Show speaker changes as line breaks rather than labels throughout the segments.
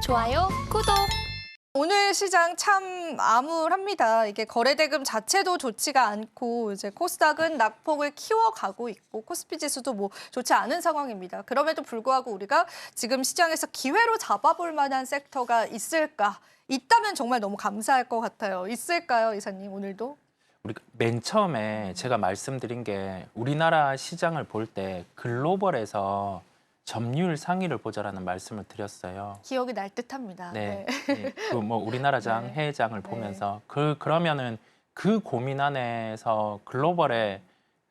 좋아요, 구독.
오늘 시장 참 암울합니다. 이게 거래대금 자체도 좋지가 않고 이제 코스닥은 낙폭을 키워가고 있고 코스피 지수도 뭐 좋지 않은 상황입니다. 그럼에도 불구하고 우리가 지금 시장에서 기회로 잡아볼 만한 섹터가 있을까? 있다면 정말 너무 감사할 것 같아요. 있을까요, 이사님 오늘도?
우리가 맨 처음에 제가 말씀드린 게 우리나라 시장을 볼 때 글로벌에서 점유율 상위를 보자라는 말씀을 드렸어요.
기억이 날 듯합니다.
네, 그 뭐 우리나라장,
네.
해외장을 보면서 그러면은 그 고민 안에서 글로벌의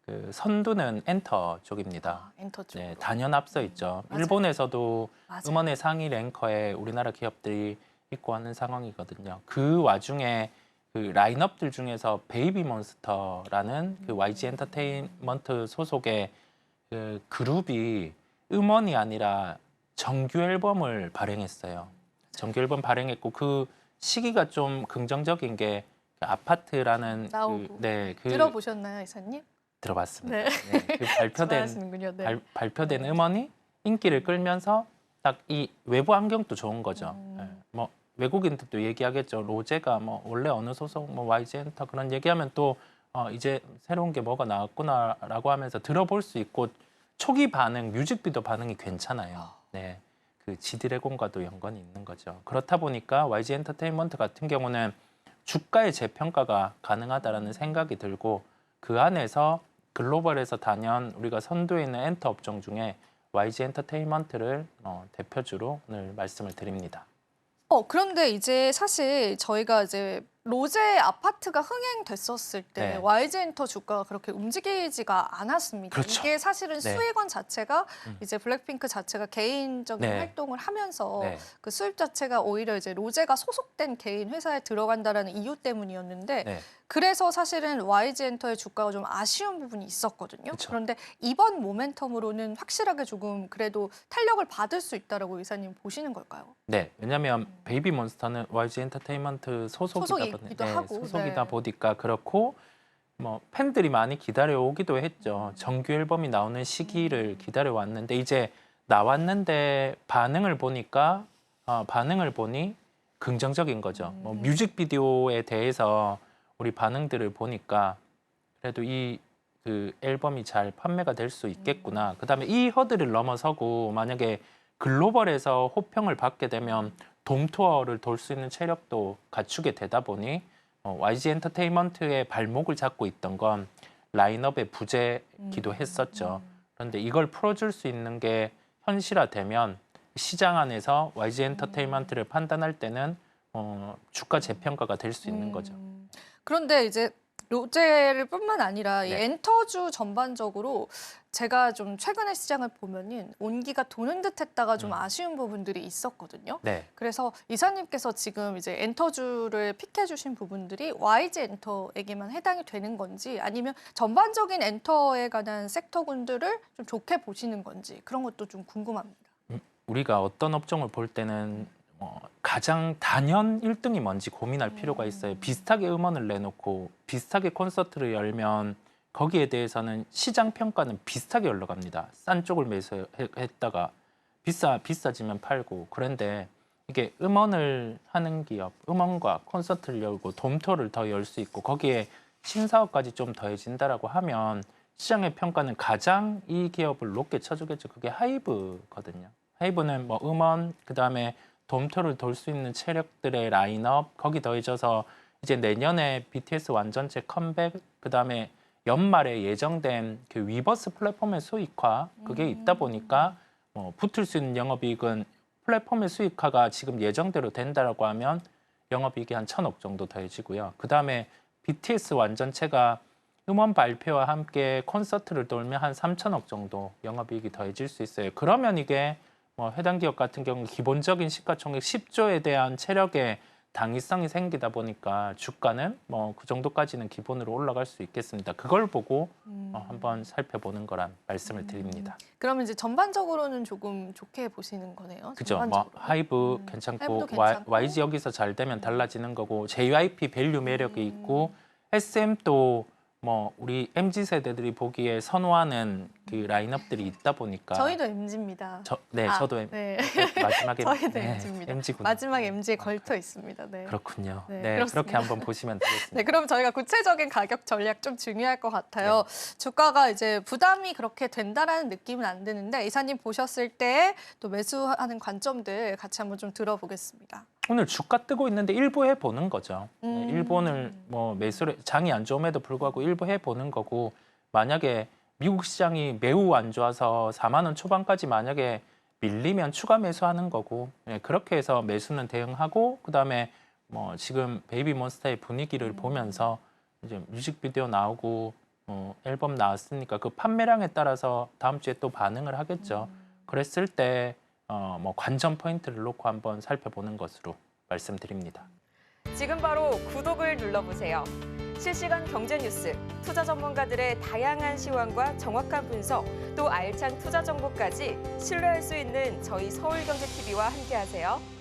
그 선두는 엔터 쪽입니다.
엔터 쪽.
네, 단연 앞서 있죠.
맞아요.
일본에서도
맞아요.
음원의 상위 랭커에 우리나라 기업들이 있고 하는 상황이거든요. 그 와중에 그 라인업들 중에서 베이비몬스터라는 그 YG 엔터테인먼트 소속의 그 그룹이 음원이 아니라 정규 앨범을 발행했어요. 정규 앨범 발행했고 그 시기가 좀 긍정적인 게 아파트라는
나오고.
그
들어보셨나요, 이사님?
들어봤습니다.
네.
네, 그
좋아하시는군요. 네.
발표된
네.
음원이 인기를 끌면서 딱 이 외부 환경도 좋은 거죠.
음.
예, 뭐 외국인들도 얘기하겠죠. 로제가 뭐 원래 어느 소속 뭐 YG 엔터 그런 얘기하면 또 이제 새로운 게 뭐가 나왔구나라고 하면서 들어볼 수 있고 초기 반응, 뮤직비디오 반응이 괜찮아요. 네, 그 지드래곤과도 연관이 있는 거죠. 그렇다 보니까 YG 엔터테인먼트 같은 경우는 주가의 재평가가 가능하다라는 생각이 들고 그 안에서 글로벌에서 단연 우리가 선두에 있는 엔터 업종 중에 YG 엔터테인먼트를 대표주로 오늘 말씀을 드립니다.
그런데 이제 사실 저희가 이제 로제 아파트가 흥행됐었을 때
네.
YG 엔터 주가가 그렇게 움직이지가 않았습니다.
그렇죠.
이게 사실은
네.
수익원 자체가 이제 블랙핑크 자체가 개인적인
네.
활동을 하면서
네.
그 수입 자체가 오히려 이제 로제가 소속된 개인 회사에 들어간다라는 이유 때문이었는데
네.
그래서 사실은 YG 엔터의 주가가 좀 아쉬운 부분이 있었거든요.
그쵸.
그런데 이번 모멘텀으로는 확실하게 조금 그래도 탄력을 받을 수 있다라고 이사님 보시는 걸까요?
네, 왜냐하면 베이비몬스터는 YG 엔터테인먼트
소속이기도 하고,
소속이다
네.
보니까 그렇고 뭐 팬들이 많이 기다려 오기도 했죠. 정규 앨범이 나오는 시기를 기다려 왔는데 이제 나왔는데 반응을 보니까 반응을 보니 긍정적인 거죠. 뭐 뮤직비디오에 대해서 우리 반응들을 보니까 그래도 이 그 앨범이 잘 판매가 될 수 있겠구나. 그다음에 이 허들을 넘어서고 만약에 글로벌에서 호평을 받게 되면 돔 투어를 돌 수 있는 체력도 갖추게 되다 보니 YG 엔터테인먼트의 발목을 잡고 있던 건 라인업의 부재기도 했었죠. 그런데 이걸 풀어줄 수 있는 게 현실화되면 시장 안에서 YG 엔터테인먼트를 판단할 때는 주가 재평가가 될 수 있는 거죠.
그런데 이제 로제를 뿐만 아니라 이
네.
엔터주 전반적으로 제가 좀 최근에 시장을 보면은 온기가 도는 듯했다가 좀 아쉬운 부분들이 있었거든요.
네.
그래서 이사님께서 지금 이제 엔터주를 픽해 주신 부분들이 YG 엔터에게만 해당이 되는 건지 아니면 전반적인 엔터에 관한 섹터군들을 좀 좋게 보시는 건지 그런 것도 좀 궁금합니다.
우리가 어떤 업종을 볼 때는 가장 단연 1등이 뭔지 고민할 필요가 있어요. 비슷하게 음원을 내놓고 비슷하게 콘서트를 열면 거기에 대해서는 시장 평가는 비슷하게 올라갑니다. 싼 쪽을 매수했다가 비싸지면 팔고. 그런데 이게 음원을 하는 기업, 음원과 콘서트를 열고 돔토를 더 열 수 있고 거기에 신사업까지 좀 더해진다라고 하면 시장의 평가는 가장 이 기업을 높게 쳐주겠죠. 그게 하이브거든요. 하이브는 뭐 음원, 그다음에 돔토를 돌 수 있는 체력들의 라인업, 거기 더해져서 이제 내년에 BTS 완전체 컴백, 그다음에 연말에 예정된 그 위버스 플랫폼의 수익화, 그게 있다 보니까 붙을 수 있는 영업이익은 플랫폼의 수익화가 지금 예정대로 된다라고 하면 영업이익이 한 1,000억 정도 더해지고요. 그다음에 BTS 완전체가 음원 발표와 함께 콘서트를 돌면 한 3,000억 정도 영업이익이 더해질 수 있어요. 그러면 이게 해당 기업 같은 경우 기본적인 시가총액 10조에 대한 체력의 당위성이 생기다 보니까 주가는 그 정도까지는 기본으로 올라갈 수 있겠습니다. 그걸 보고 한번 살펴보는 거란 말씀을 드립니다.
그러면 이제 전반적으로는 조금 좋게 보시는 거네요.
그죠?
전반적으로.
하이브
하이브도
괜찮고
괜찮고.
YG 여기서 잘 되면 달라지는 거고 JYP 밸류 매력이 있고 SM도 뭐 우리 MZ 세대들이 보기에 선호하는 그 라인업들이 있다 보니까
저희도 MZ입니다.
저도
네.
마지막에
저희도 MZ입니다.
MZ구나.
마지막 MZ에 걸터 있습니다. 네.
그렇군요.
네,
네,
그렇습니다.
그렇게 한번 보시면 되겠습니다.
네, 그럼 저희가 구체적인 가격 전략 좀 중요할 것 같아요. 주가가 이제 부담이 그렇게 된다라는 느낌은 안 드는데 이사님 보셨을 때 또 매수하는 관점들 같이 한번 좀 들어보겠습니다.
오늘 주가 뜨고 있는데 일부 해보는 거죠.
음.
일본을 뭐 매수를 장이 안 좋음에도 불구하고 일부 해보는 거고 만약에 미국 시장이 매우 안 좋아서 4만 원 초반까지 만약에 밀리면 추가 매수하는 거고 그렇게 해서 매수는 대응하고 그다음에 뭐 지금 베이비몬스터의 분위기를 보면서 이제 뮤직비디오 나오고 앨범 나왔으니까 그 판매량에 따라서 다음 주에 또 반응을 하겠죠. 그랬을 때 뭐 관전 포인트를 놓고 한번 살펴보는 것으로 말씀드립니다.
지금 바로 구독을 눌러보세요. 실시간 경제 뉴스, 투자 전문가들의 다양한 시황과 정확한 분석, 또 알찬 투자 정보까지 신뢰할 수 있는 저희 서울경제TV와 함께하세요.